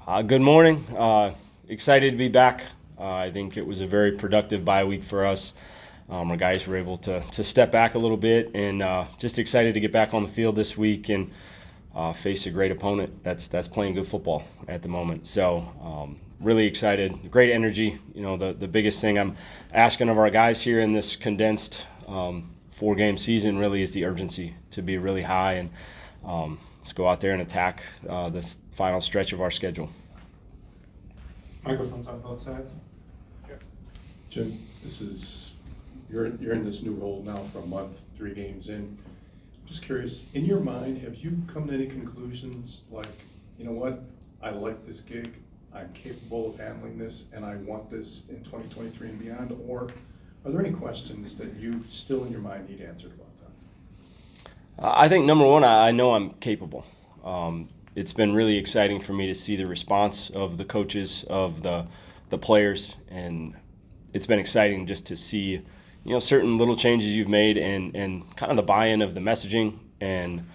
Good morning. Excited to be back. I think it was a very productive bye week for us. Our guys were able to step back a little bit, and just excited to get back on the field this week and face a great opponent that's playing good football at the moment. So really excited. Great energy. You know, the biggest thing I'm asking of our guys here in this condensed 4-game season really is the urgency to be really high, and let's go out there and attack this final stretch of our schedule. Microphones on both sides. Jim, you're in this new role now for a month, 3 games in. Just curious, in your mind, have you come to any conclusions like, you know what, I like this gig, I'm capable of handling this, and I want this in 2023 and beyond? Or are there any questions that you still in your mind need answered about that? I think number one, I know I'm capable. It's been really exciting for me to see the response of the coaches, of the players, and it's been exciting just to see, you know, certain little changes you've made and kind of the buy-in of the messaging and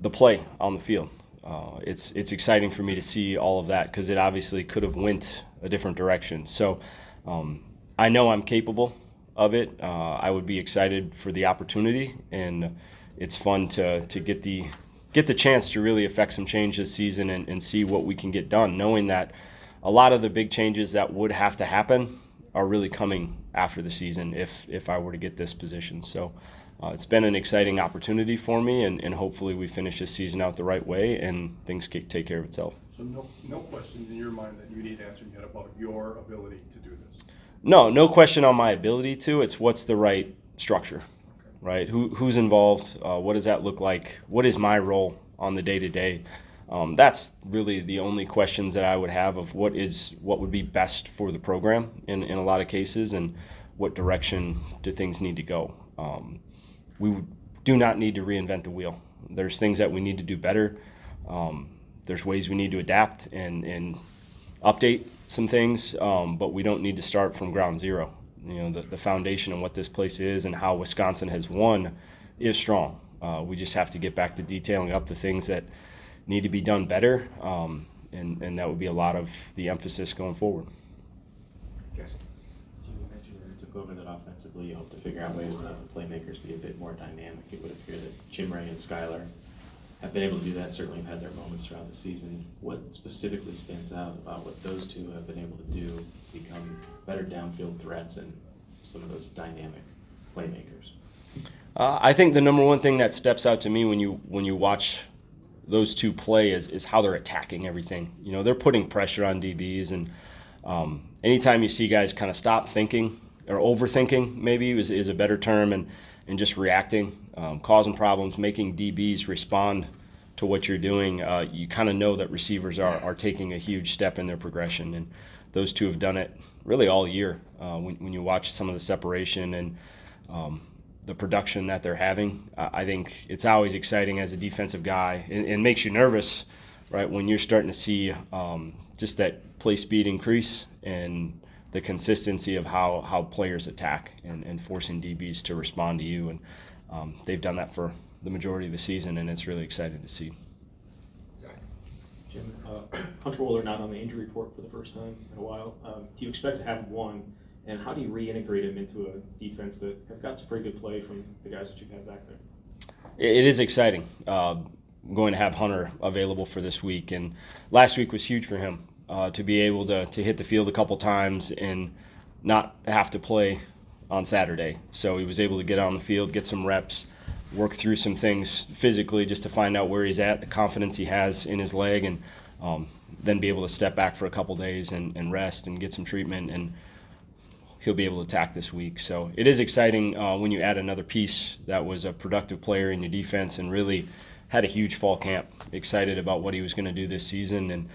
the play on the field. It's exciting for me to see all of that because it obviously could have went a different direction. So I know I'm capable of it. I would be excited for the opportunity, and it's fun to get the chance to really affect some change this season and see what we can get done, knowing that a lot of the big changes that would have to happen are really coming after the season if I were to get this position. So it's been an exciting opportunity for me, and hopefully we finish this season out the right way and things take care of itself. So no questions in your mind that you need answered yet about your ability to do this? No question on my ability to. It's what's the right structure. Right? Who's involved? What does that look like? What is my role on the day-to-day? That's really the only questions that I would have of what would be best for the program in a lot of cases, and what direction do things need to go. We do not need to reinvent the wheel. There's things that we need to do better. There's ways we need to adapt and update some things, but we don't need to start from ground zero. You know, the foundation of what this place is and how Wisconsin has won is strong. We just have to get back to detailing up the things that need to be done better, and that would be a lot of the emphasis going forward. Jim, you mentioned when you took over that offensively, you hope to figure out ways to have the playmakers be a bit more dynamic. It would appear that Jim Ray and Skylar have been able to do that, certainly have had their moments throughout the season. What specifically stands out about what those two have been able to do to become better downfield threats and some of those dynamic playmakers? I think the number one thing that steps out to me when you watch those two play is how they're attacking everything. You know, they're putting pressure on DBs, and anytime you see guys kind of stop thinking or overthinking, maybe is a better term, and just reacting, causing problems, making DBs respond to what you're doing, you kind of know that receivers are taking a huge step in their progression, and those two have done it really all year. When you watch some of the separation and the production that they're having, I think it's always exciting as a defensive guy, and makes you nervous, right, when you're starting to see just that play speed increase and the consistency of how players attack and forcing DBs to respond to you. And they've done that for the majority of the season, and it's really exciting to see. Jim, Hunter Wohler not on the injury report for the first time in a while. Do you expect to have one, and how do you reintegrate him into a defense that have got some pretty good play from the guys that you've had back there? It is exciting. I'm going to have Hunter available for this week, and last week was huge for him to be able to hit the field a couple times and not have to play on Saturday. So he was able to get on the field, get some reps, work through some things physically just to find out where he's at, the confidence he has in his leg, and then be able to step back for a couple days and rest and get some treatment, and he'll be able to attack this week. So it is exciting when you add another piece that was a productive player in your defense and really had a huge fall camp. Excited about what he was going to do this season, and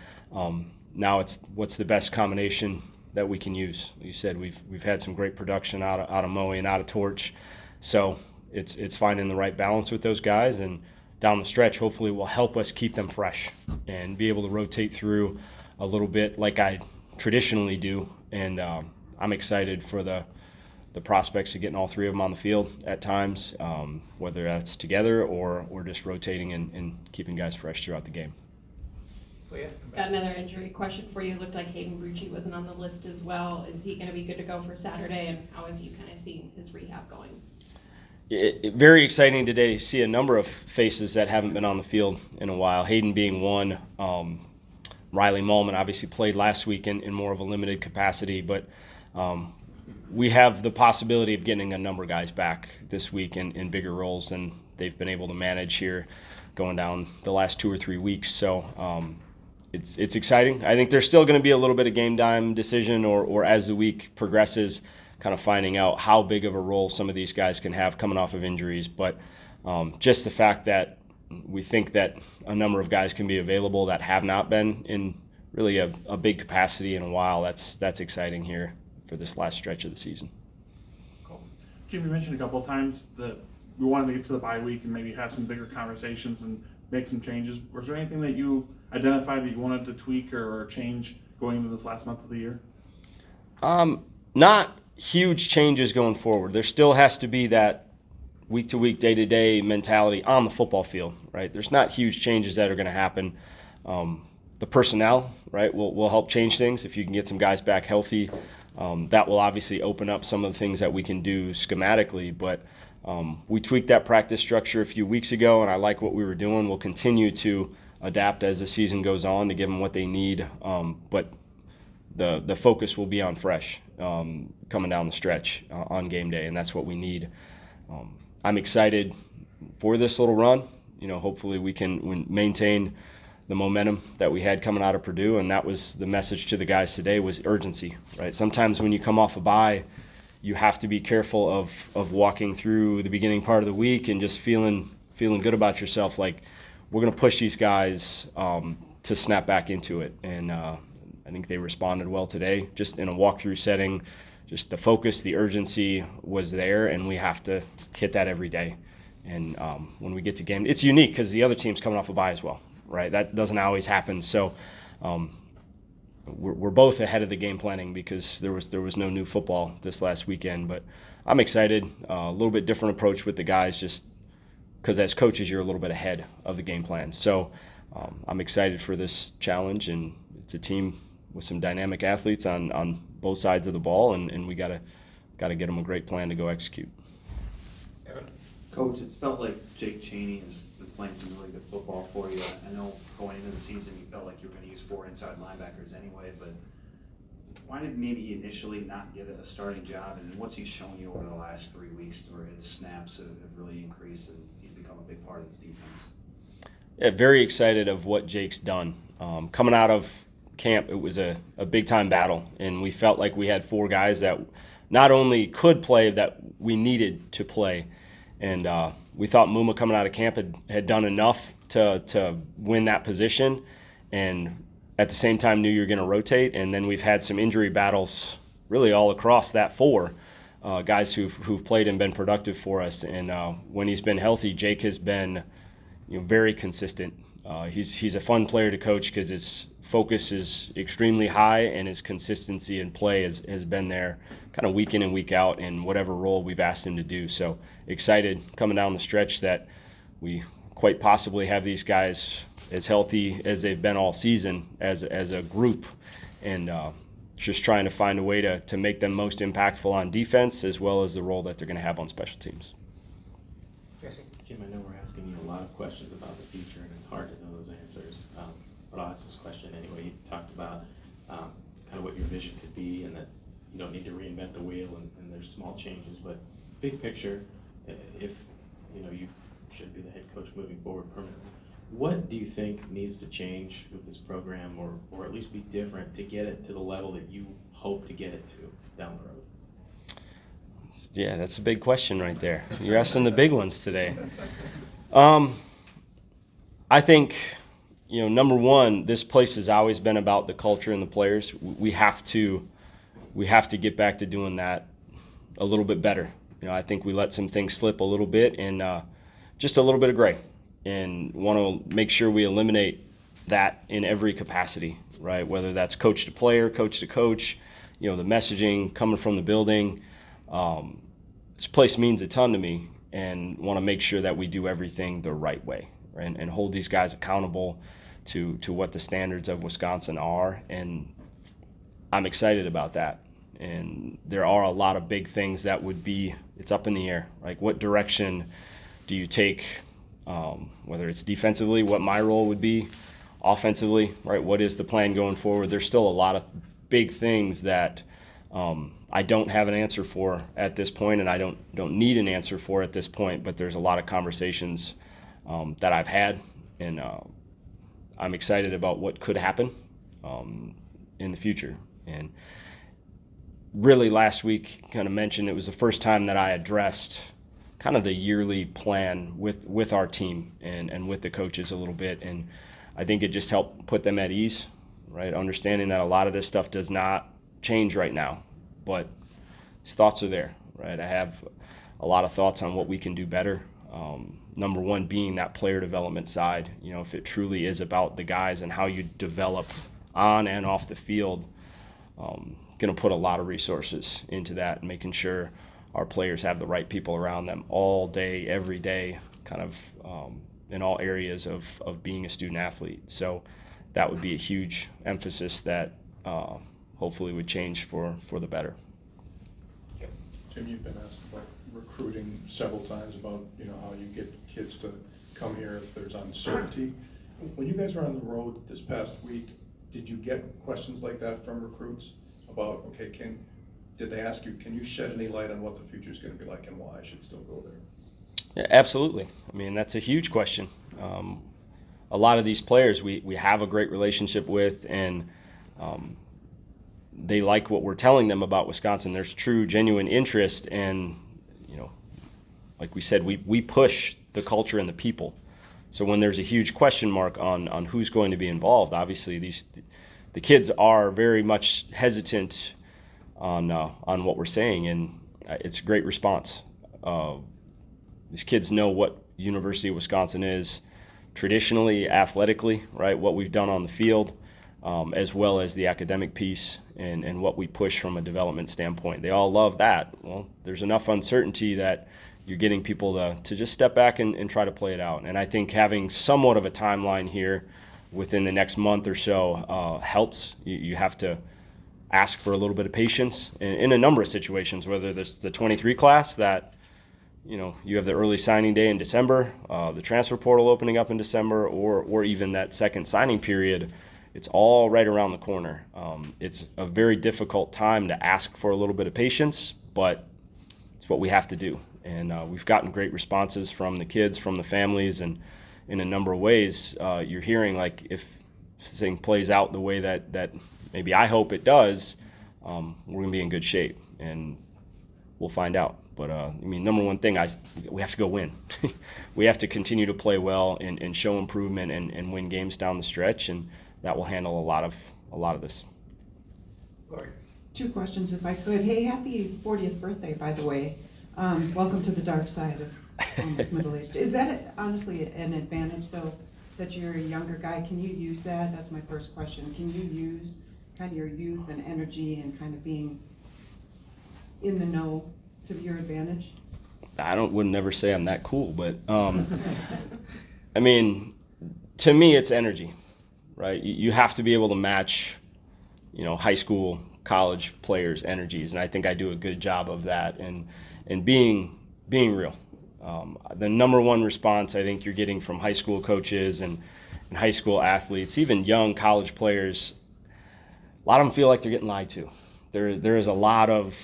now it's what's the best combination that we can use. Like you said, we've had some great production out of Moe and out of Torch, so it's finding the right balance with those guys, and down the stretch hopefully will help us keep them fresh and be able to rotate through a little bit like I traditionally do. And I'm excited for the prospects of getting all three of them on the field at times, whether that's together or just rotating and keeping guys fresh throughout the game. Got another injury question for you. It looked like Hayden Brucci wasn't on the list as well. Is he going to be good to go for Saturday, and how have you kind of seen his rehab going? Very exciting today to see a number of faces that haven't been on the field in a while. Hayden being one. Riley Mullman obviously played last week in more of a limited capacity, but we have the possibility of getting a number of guys back this week in bigger roles than they've been able to manage here going down the last 2 or 3 weeks. So it's exciting. I think there's still going to be a little bit of game time decision or as the week progresses, kind of finding out how big of a role some of these guys can have coming off of injuries. But just the fact that we think that a number of guys can be available that have not been in really a big capacity in a while, that's exciting here for this last stretch of the season. Cool. Jim, you mentioned a couple of times that we wanted to get to the bye week and maybe have some bigger conversations and make some changes. Was there anything that you identified that you wanted to tweak or change going into this last month of the year? Not huge changes going forward. There still has to be that week-to-week, day-to-day mentality on the football field, right? There's not huge changes that are going to happen. The personnel, right, will help change things. If you can get some guys back healthy, that will obviously open up some of the things that we can do schematically. But we tweaked that practice structure a few weeks ago, and I like what we were doing. We'll continue to adapt as the season goes on to give them what they need. But the focus will be on fresh coming down the stretch on game day, and that's what we need. I'm excited for this little run. You know, hopefully we can maintain the momentum that we had coming out of Purdue, and that was the message to the guys today was urgency, right? Sometimes when you come off a bye, you have to be careful of walking through the beginning part of the week and just feeling good about yourself, like we're going to push these guys to snap back into it. And I think they responded well today, just in a walkthrough setting. Just the focus, the urgency was there, and we have to hit that every day. And when we get to game, it's unique because the other team's coming off a bye as well, right? That doesn't always happen. So we're both ahead of the game planning because there was no new football this last weekend. But I'm excited. A little bit different approach with the guys, just because as coaches you're a little bit ahead of the game plan. So I'm excited for this challenge, and it's a team with some dynamic athletes on both sides of the ball, and we gotta get them a great plan to go execute. Coach, it's felt like Jake Chaney has been playing some really good football for you. I know going into the season you felt like you were going to use 4 inside linebackers anyway, but why did maybe initially not get a starting job? And what's he shown you over the last 3 weeks where his snaps have really increased and he's become a big part of this defense? Yeah, very excited of what Jake's done. Coming out of camp, it was a big-time battle, and we felt like we had 4 guys that not only could play, that we needed to play. And we thought Muma coming out of camp had done enough to win that position, and at the same time knew you're going to rotate. And then we've had some injury battles really all across that 4 guys who've played and been productive for us. And when he's been healthy, Jake has been very consistent. He's a fun player to coach because his focus is extremely high, and his consistency in play has been there kind of week in and week out in whatever role we've asked him to do. So excited coming down the stretch that we quite possibly have these guys as healthy as they've been all season as a group, and just trying to find a way to make them most impactful on defense as well as the role that they're going to have on special teams. Jim, I know we're asking you a lot of questions about the future, and it's hard to know those answers. But I'll ask this question anyway. You talked about kind of what your vision could be, and that you don't need to reinvent the wheel, and there's small changes. But big picture, if you should be the head coach moving forward permanently, what do you think needs to change with this program, or at least be different to get it to the level that you hope to get it to down the road? Yeah, that's a big question right there. You're asking the big ones today. I think, number one, this place has always been about the culture and the players. We have to get back to doing that a little bit better. I think we let some things slip a little bit, and just a little bit of gray, and want to make sure we eliminate that in every capacity, right? Whether that's coach to player, coach to coach, the messaging coming from the building. This place means a ton to me, and want to make sure that we do everything the right way, right? And hold these guys accountable to what the standards of Wisconsin are, and I'm excited about that. And there are a lot of big things that would be, it's up in the air. Like, what direction do you take, whether it's defensively, what my role would be, offensively, right? What is the plan going forward? There's still a lot of big things that I don't have an answer for at this point, and I don't need an answer for at this point, but there's a lot of conversations that I've had, and I'm excited about what could happen in the future. And really last week, kind of mentioned, it was the first time that I addressed kind of the yearly plan with our team and with the coaches a little bit. And I think it just helped put them at ease, right? Understanding that a lot of this stuff does not change right now, but these thoughts are there, right? I have a lot of thoughts on what we can do better. Number one being that player development side. You know, if it truly is about the guys and how you develop on and off the field, going to put a lot of resources into that and making sure our players have the right people around them all day, every day, kind of in all areas of being a student athlete. So that would be a huge emphasis that hopefully would change for the better. Jim, you've been asked about recruiting several times about, you know, how you get kids to come here if there's uncertainty. When you guys were on the road this past week, did you get questions like that from recruits about, okay, did they ask you, can you shed any light on what the future is going to be like and why I should still go there? Yeah, absolutely. I mean, that's a huge question. A lot of these players we have a great relationship with, and they like what we're telling them about Wisconsin. There's true, genuine interest, and, you know, like we said, we push the culture and the people. So when there's a huge question mark on who's going to be involved, obviously the kids are very much hesitant on what we're saying, and it's a great response. These kids know what University of Wisconsin is traditionally, athletically, right? What we've done on the field, as well as the academic piece and what we push from a development standpoint. They all love that. Well, there's enough uncertainty that you're getting people to just step back and try to play it out. And I think having somewhat of a timeline here within the next month or so helps. You have to ask for a little bit of patience in a number of situations, whether there's the 23 class that, you know, you have the early signing day in December, the transfer portal opening up in December, or even that second signing period. It's all right around the corner. It's a very difficult time to ask for a little bit of patience, but it's what we have to do. And we've gotten great responses from the kids, from the families, and in a number of ways, you're hearing, like, if this thing plays out the way that maybe I hope it does, we're going to be in good shape, and we'll find out. But, I mean, number one thing, we have to go win. We have to continue to play well and show improvement and win games down the stretch, and that will handle a lot of this. Two questions, if I could. Hey, happy 40th birthday, by the way. Welcome to the dark side of almost middle-aged. Is that honestly an advantage, though, that you're a younger guy? Can you use that? That's my first question. Can you use kind of your youth and energy and kind of being in the know to your advantage? Would never say I'm that cool, but I mean, to me, it's energy, right? You have to be able to match, you know, high school, college players' energies, and I think I do a good job of that and being real. The number one response I think you're getting from high school coaches and high school athletes, even young college players, a lot of them feel like they're getting lied to. There is a lot of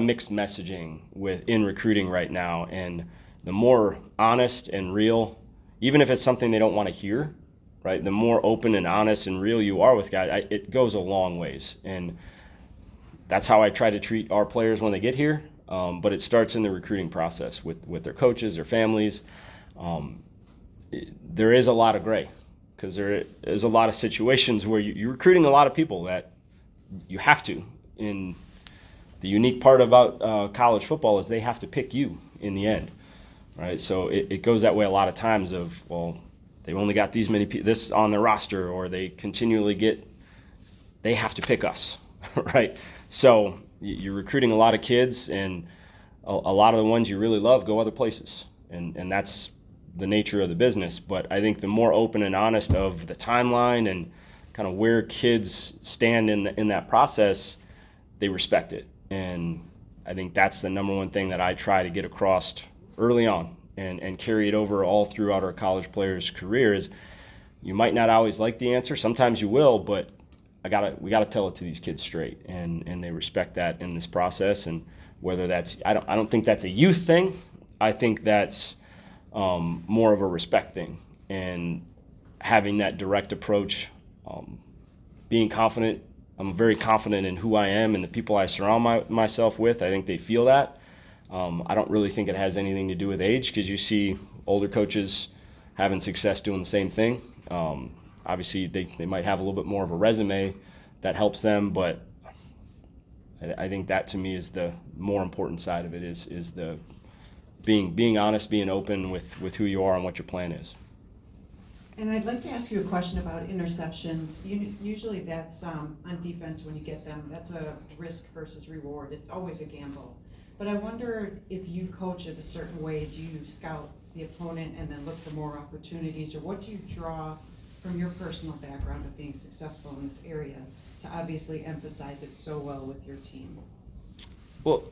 mixed messaging in recruiting right now, and the more honest and real, even if it's something they don't want to hear, right? The more open and honest and real you are with guys, it goes a long ways, and that's how I try to treat our players when they get here. But it starts in the recruiting process with their coaches, their families. There is a lot of gray, because there is a lot of situations where you're recruiting a lot of people that you have to. And the unique part about college football is they have to pick you in the end, right? So it goes that way a lot of times of, well, they've only got these many this on their roster, or they continually they have to pick us, right? So you're recruiting a lot of kids, and a lot of the ones you really love go other places, and that's the nature of the business. But I think the more open and honest of the timeline and kind of where kids stand in that process, they respect it. And I think that's the number one thing that I try to get across early on and carry it over all throughout our college players' careers. You might not always like the answer. Sometimes you will, but we gotta tell it to these kids straight, and they respect that in this process. And whether that's, I don't think that's a youth thing. I think that's more of a respect thing, and having that direct approach, being confident. I'm very confident in who I am and the people I surround myself with. I think they feel that. I don't really think it has anything to do with age, because you see older coaches having success doing the same thing. Obviously, they might have a little bit more of a resume that helps them, but I think that to me is the more important side of it, is the being honest, being open with who you are and what your plan is. And I'd like to ask you a question about interceptions. Usually that's on defense when you get them. That's a risk versus reward. It's always a gamble. But I wonder if you coach it a certain way. Do you scout the opponent and then look for more opportunities? Or what do you draw from your personal background of being successful in this area to obviously emphasize it so well with your team? Well,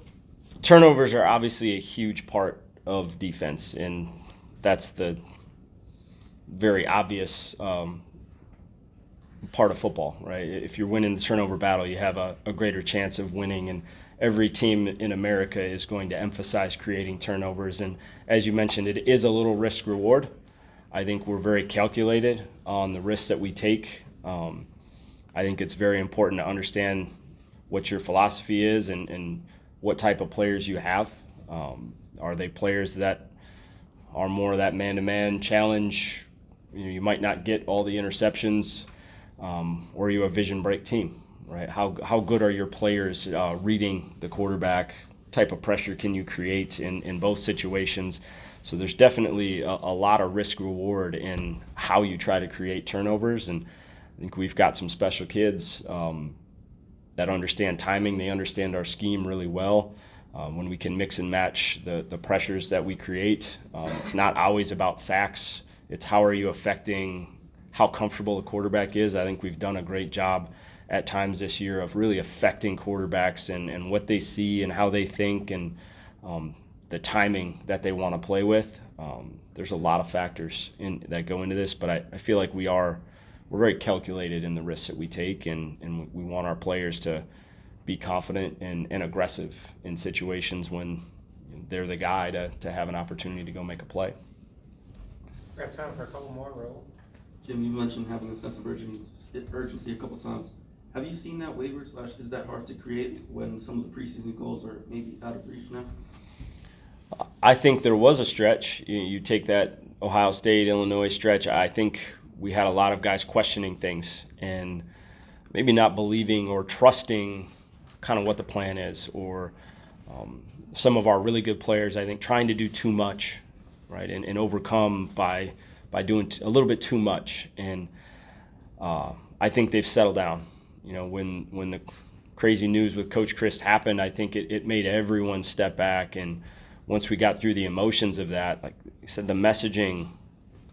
turnovers are obviously a huge part of defense, and that's the very obvious part of football, right? If you're winning the turnover battle, you have a greater chance of winning, and every team in America is going to emphasize creating turnovers. And as you mentioned, it is a little risk reward. I think we're very calculated on the risks that we take. I think it's very important to understand what your philosophy is and what type of players you have. Are they players that are more of that man-to-man challenge? You might not get all the interceptions, or are you a vision break team, right? How good are your players reading the quarterback? Type of pressure can you create in both situations? So there's definitely a lot of risk reward in how you try to create turnovers, and I think we've got some special kids that understand timing. They understand our scheme really well. When we can mix and match the pressures that we create, it's not always about sacks. It's how are you affecting how comfortable the quarterback is. I think we've done a great job at times this year of really affecting quarterbacks and what they see and how they think, and the timing that they want to play with. There's a lot of factors that go into this, but I feel like we're very calculated in the risks that we take, and we want our players to be confident and aggressive in situations when they're the guy to have an opportunity to go make a play. We have time for a couple more, Raul. Jim, you mentioned having a sense of urgency a couple times. Have you seen that waver / is that hard to create when some of the preseason goals are maybe out of reach now? I think there was a stretch. You take that Ohio State, Illinois stretch, I think we had a lot of guys questioning things and maybe not believing or trusting kind of what the plan is, or some of our really good players, I think, trying to do too much, right, and overcome by doing a little bit too much. And I think they've settled down. When the crazy news with Coach Christ happened, I think it made everyone step back. And once we got through the emotions of that, like I said, the messaging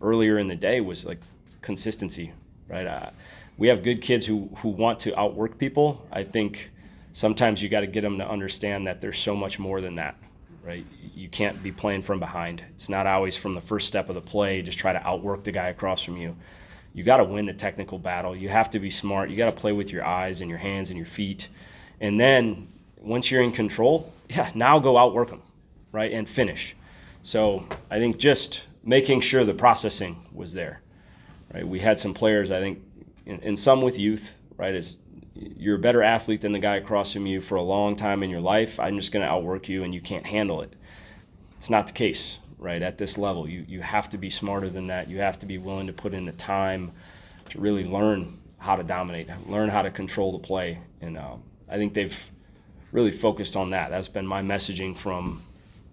earlier in the day was like consistency, right? We have good kids who want to outwork people. I think sometimes you got to get them to understand that there's so much more than that, right? You can't be playing from behind. It's not always from the first step of the play, just try to outwork the guy across from you. You got to win the technical battle. You have to be smart. You got to play with your eyes and your hands and your feet. And then once you're in control, now go outwork them, right, and finish. So I think just making sure the processing was there, right? We had some players, I think, and some with youth, right, is you're a better athlete than the guy across from you for a long time in your life. I'm just going to outwork you and you can't handle it. It's not the case, right? At this level, you have to be smarter than that. You have to be willing to put in the time to really learn how to dominate, learn how to control the play. And I think they've really focused on that. That's been my messaging from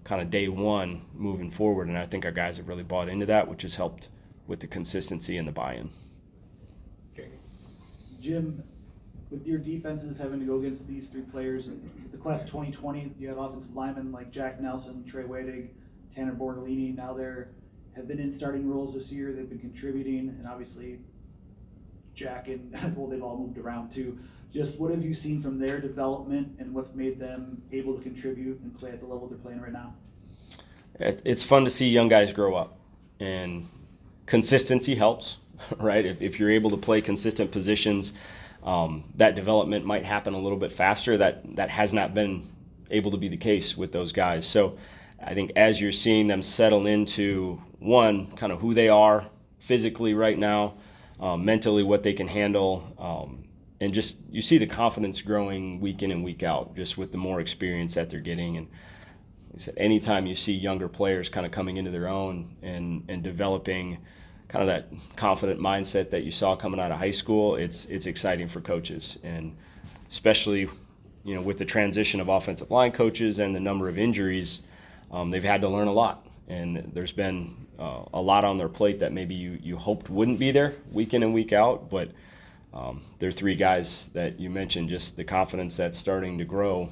kind of day one moving forward. And I think our guys have really bought into that, which has helped with the consistency and the buy-in. Okay. Jim, with your defenses having to go against these three players, the class of 2020, you had offensive linemen like Jack Nelson, Trey Wadig, Tanner Bortolini. Now have been in starting roles this year, they've been contributing, and obviously Jack and, well, they've all moved around too. Just what have you seen from their development and what's made them able to contribute and play at the level they're playing right now? It's fun to see young guys grow up, and consistency helps, right? If you're able to play consistent positions, that development might happen a little bit faster. That has not been able to be the case with those guys. So I think as you're seeing them settle into, one, kind of who they are physically right now, mentally what they can handle, and just you see the confidence growing week in and week out just with the more experience that they're getting. And like I said, anytime you see younger players kind of coming into their own and developing kind of that confident mindset that you saw coming out of high school, it's exciting for coaches. And especially, you know, with the transition of offensive line coaches and the number of injuries, they've had to learn a lot. And there's been a lot on their plate that maybe you hoped wouldn't be there week in and week out. But there are three guys that you mentioned, just the confidence that's starting to grow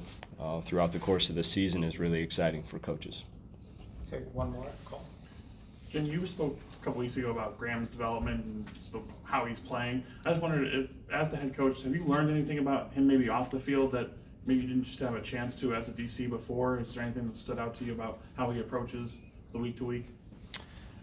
throughout the course of the season is really exciting for coaches. Take one more call. Jim, you spoke a couple weeks ago about Graham's development and just how he's playing. I just wondered, if, as the head coach, have you learned anything about him maybe off the field that maybe you didn't just have a chance to as a DC before? Is there anything that stood out to you about how he approaches the week to week?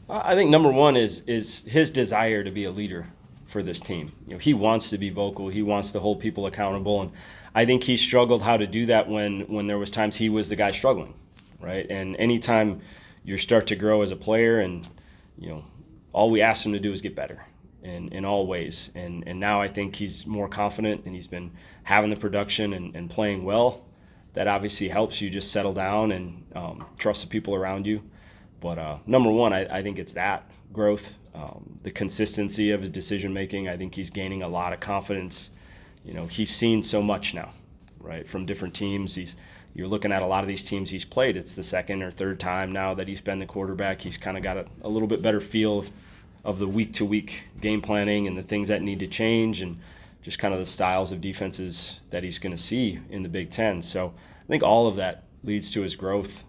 I think number one is his desire to be a leader for this team. You know, he wants to be vocal. He wants to hold people accountable, and I think he struggled how to do that when there was times he was the guy struggling, right? And anytime you start to grow as a player, and you know, all we asked him to do is get better in all ways. And now I think he's more confident, and he's been having the production and playing well. That obviously helps you just settle down and trust the people around you. But number one, I think it's that growth, the consistency of his decision making. I think he's gaining a lot of confidence. You know, he's seen so much now, right, from different teams. You're looking at a lot of these teams he's played. It's the second or third time now that he's been the quarterback. He's kind of got a little bit better feel of the week-to-week game planning and the things that need to change, and just kind of the styles of defenses that he's going to see in the Big Ten. So I think all of that leads to his growth.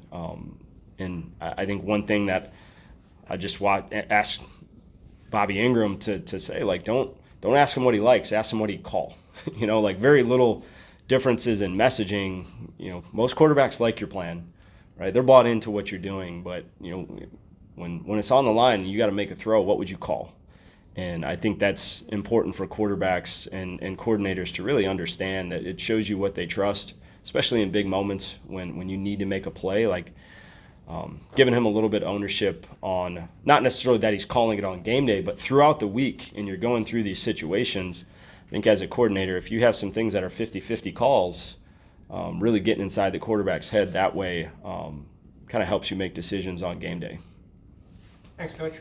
And I think one thing that I just asked Bobby Ingram to say, like, don't ask him what he likes, ask him what he'd call. You know, like, very little differences in messaging. You know, most quarterbacks like your plan, right? They're bought into what you're doing, but you know, when it's on the line and you got to make a throw, what would you call? And I think that's important for quarterbacks and coordinators to really understand, that it shows you what they trust, especially in big moments when you need to make a play. Like, giving him a little bit of ownership on, not necessarily that he's calling it on game day, but throughout the week, and you're going through these situations. I think as a coordinator, if you have some things that are 50-50 calls, really getting inside the quarterback's head that way kind of helps you make decisions on game day. Thanks, Coach.